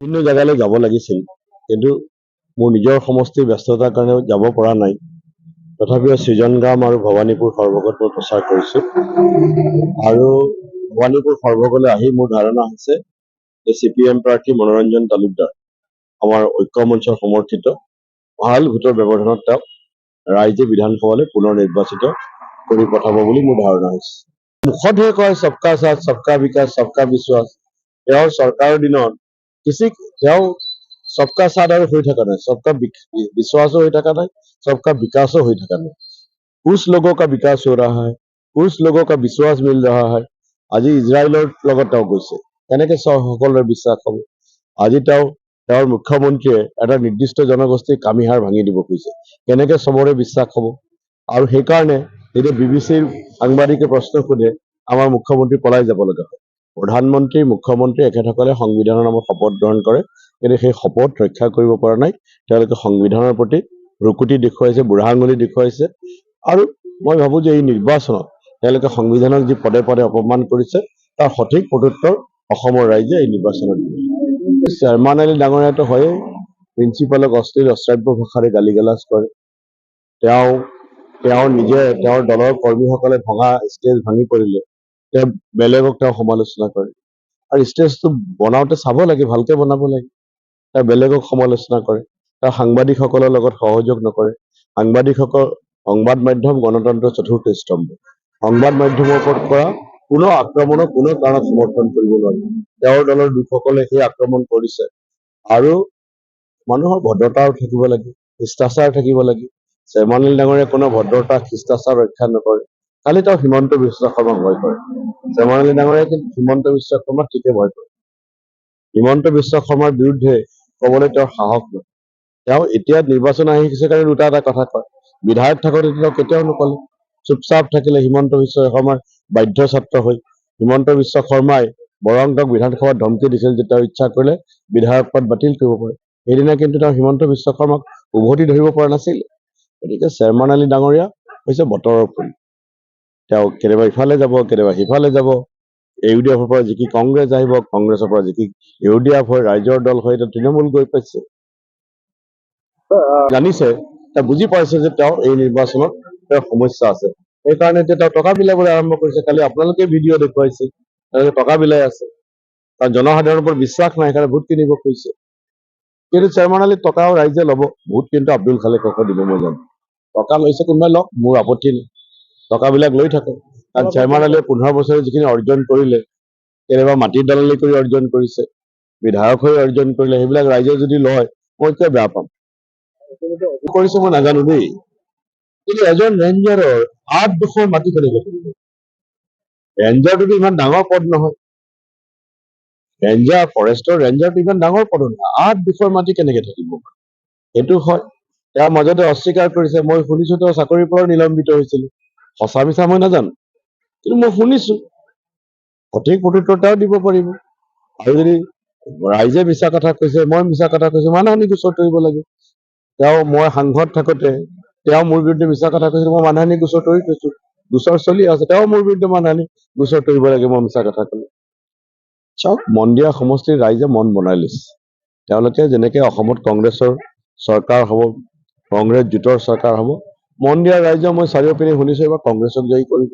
বিভিন্ন জায়গালৈ যাব লাগিছিল, কিন্তু মোৰ নিজৰ সমষ্টিৰ ব্যস্ততাৰ কাৰণে যাব পৰা নাই। তথাপিও সৃজনগ্ৰাম আৰু ভৱানীপুৰ সৰ্বগত মই প্ৰচাৰ কৰিছো। আৰু ভৱানীপুৰ সৰ্বগলৈ আহি মোৰ ধাৰণা হৈছে যে CPM প্ৰাৰ্থী মনোৰঞ্জন তালুকদাৰ আমাৰ ঐক্য মঞ্চৰ সমৰ্থিত ভাল ভোটৰ ব্যৱধানত তেওঁক ৰাইজে বিধানসভালৈ পুনৰ নিৰ্বাচিত কৰি পঠাব বুলি মোৰ ধাৰণা হৈছে। মুখতহে কয় সবকা সাথ সবকা বিকাশ সবকা বিশ্বাস, তেওঁৰ চৰকাৰৰ দিনত তেওঁ सबका साथ और हो थका नहीं, सबका विश्वास हो थका नहीं, सबका विकास हो थका नहीं। कुछ लोगों का विकास हो रहा है, कुछ लोगों का विश्वास मिल रहा है। आज इजराइलर লগত গৈছে, কেনেকে সকলৰ বিশ্বাস হ'ব? আজি তেওঁৰ মুখ্যমন্ত্ৰীয়ে এটা নিৰ্দিষ্ট জনগোষ্ঠীৰ কামিহাৰ ভাঙি দিব খুজিছে, কেনেকে সবৰে বিশ্বাস হ'ব? আৰু সেইকাৰণে যেতিয়া BBCৰ সাংবাদিকে প্ৰশ্ন সোধে আমাৰ মুখ্যমন্ত্ৰী পলাই যাব লগা হয়। প্ৰধানমন্ত্ৰী মুখ্যমন্ত্ৰী এখেতসকলে সংবিধানৰ নামত শপত গ্ৰহণ কৰে, কিন্তু সেই শপত ৰক্ষা কৰিব পৰা নাই। তেওঁলোকে সংবিধানৰ প্ৰতি ৰুকুটি দেখুৱাইছে, বুঢ়া আঙুলি দেখুৱাইছে। আৰু মই ভাবো যে এই নিৰ্বাচনত তেওঁলোকে সংবিধানক যি পদে পদে অপমান কৰিছে তাৰ সঠিক প্ৰত্যুত্তৰ অসমৰ ৰাইজে এই নিৰ্বাচনত দিব। চেয়াৰমান আলী ডাঙৰীয়াটো হয়ে প্ৰিন্সিপালক অশ্লীল অশ্ৰাব্য ভাষাৰে গালিগালাজ কৰে। তেওঁ নিজে তেওঁৰ দলৰ কৰ্মীসকলে ভঙা ষ্টেজ ভাঙি পৰিলে তেওঁ বেলেগক সমালোচনা কৰে। আৰু ষ্টেজটো বনাওঁতে চাব লাগে, ভালকে বনাব লাগে। তেওঁ বেলেগক সমালোচনা কৰে, তেওঁ সাংবাদিকসকলৰ লগত সহযোগ নকৰে। সংবাদ মাধ্যম গণতন্ত্ৰৰ চতুৰ্থ স্তম্ভ। সংবাদ মাধ্যমৰ ওপৰত কৰা কোনো আক্ৰমণক কোনো কাৰণত সমৰ্থন কৰিব নোৱাৰে। তেওঁৰ দলৰ লোকসকলে সেই আক্ৰমণ কৰিছে। আৰু মানুহৰ ভদ্ৰতাও থাকিব লাগে, শিষ্টাচাৰ থাকিব লাগে। চেয়াৰমান আলী ডাঙৰীয়াই কোনো ভদ্ৰতা শিষ্টাচাৰ ৰক্ষা নকৰে। কালি তেওঁ হিমন্ত বিশ্ব শৰ্মাক ভয় কৰে। চেয়াৰমান আলী ডাঙৰীয়াই কিন্তু হিমন্ত বিশ্ব শৰ্মাক ঠিকে ভয় কৰে। হিমন্ত বিশ্ব শৰ্মাৰ বিৰুদ্ধে ক'বলৈ তেওঁৰ সাহস নহয়। তেওঁ এতিয়া নিৰ্বাচন আহি গৈছে কাৰণে দুটা এটা কথা কয়। বিধায়ক থাকোঁতে তেওঁ কেতিয়াও নকলে, চুপচাপ থাকিলে। হিমন্ত বিশ্ব শৰ্মাৰ বাধ্য ছাত্ৰ হৈ হিমন্ত বিশ্ব শৰ্মাই বৰং তেওঁক বিধানসভাত ধমকি দিছিল যে তেওঁ ইচ্ছা কৰিলে বিধায়ক পদ বাতিল কৰিব পাৰে। সেইদিনা কিন্তু তেওঁ হিমন্ত বিশ্ব শৰ্মাক উভতি ধৰিব পৰা নাছিল। গতিকে চেয়াৰমান আলী ডাঙৰীয়া হৈছে বতৰৰ ফল। তেওঁ কেতিয়াবা ইফালে যাব, কেতিয়াবা সিফালে যাব। UDFৰ পৰা জিকি কংগ্ৰেছ আহিব, কংগ্ৰেছৰ পৰা জিকি UDF হৈ ৰাইজৰ দল হৈ তৃণমূল গৈ পাইছে। জানিছে, তেওঁ বুজি পাইছে যে তেওঁ এই নিৰ্বাচনত তেওঁৰ সমস্যা আছে। সেইকাৰণে এতিয়া তেওঁ টকা বিলাবলৈ আৰম্ভ কৰিছে। কালি আপোনালোকে ভিডিঅ' দেখুৱাইছে, তেওঁলোকে টকা বিলাই আছে। কাৰণ জনসাধাৰণৰ ওপৰত বিশ্বাস নাই, সেইকাৰণে ভোট কিনিব খুজিছে। কিন্তু চেয়াৰমান আলী টকাও ৰাইজে ল'ব, ভোট কিন্তু আব্দুল খালেকক দিব। মই জানো টকা লৈছে, কোনোবাই লওক, মোৰ আপত্তি নাই, টকাবিলাক লৈ থাকক। কাৰণ চেয়াৰমান আলীয়ে 15 বছৰে যিখিনি অৰ্জন কৰিলে, কেতিয়াবা মাটিৰ দলালি কৰি অৰ্জন কৰিছে, বিধায়ক হৈ অৰ্জন কৰিলে, সেইবিলাক ৰাইজে যদি লয় মই কিয় বেয়া পাম? কৰিছে মই নাজানো দেই, কিন্তু এজন ৰেঞ্জাৰৰ 8 মাটি কেনেকে থাকিব? ৰেঞ্জাৰটোতো ইমান ডাঙৰ পদ নহয়। ৰেঞ্জাৰ, ফৰেষ্টৰ ৰেঞ্জাৰটো ইমান ডাঙৰ পদ নহয়। 8 মাটি কেনেকে থাকিব? সেইটো হয়। তেওঁৰ মাজতে অস্বীকাৰ কৰিছে, মই শুনিছো তেওঁ চাকৰিৰ পৰা নিলম্বিত হৈছিল। সঁচা মিছা মই নাজানো, কিন্তু মই শুনিছো। সঠিক প্ৰত্যুত্তৰ তেওঁ দিব পাৰিব। আৰু যদি ৰাইজে মিছা কথা কৈছে, মই মিছা কথা কৈছো, মানহানি গোচৰ তৰিব লাগে। মই সাংসদ থাকোঁতে তেওঁ মোৰ বিৰুদ্ধে মিছা কথা কৈছিল, মই মানহানি গোচৰ তৰি থৈছো। গোচৰ চলি আছে, তেওঁ মোৰ বিৰুদ্ধে মানহানি গোচৰ তৰিব লাগে মই মিছা কথা ক'লে। চাওক, মন্দিয়া সমষ্টিৰ ৰাইজে মন বনাই লৈছে। তেওঁলোকে যেনেকে অসমত কংগ্ৰেছৰ চৰকাৰ হ'ব, কংগ্ৰেছ জোঁটৰ চৰকাৰ হ'ব, মন্দিয়াৰ ৰাইজে মই চাৰিওপিনে শুনিছো এবাৰ কংগ্ৰেছক জয়ী কৰিব।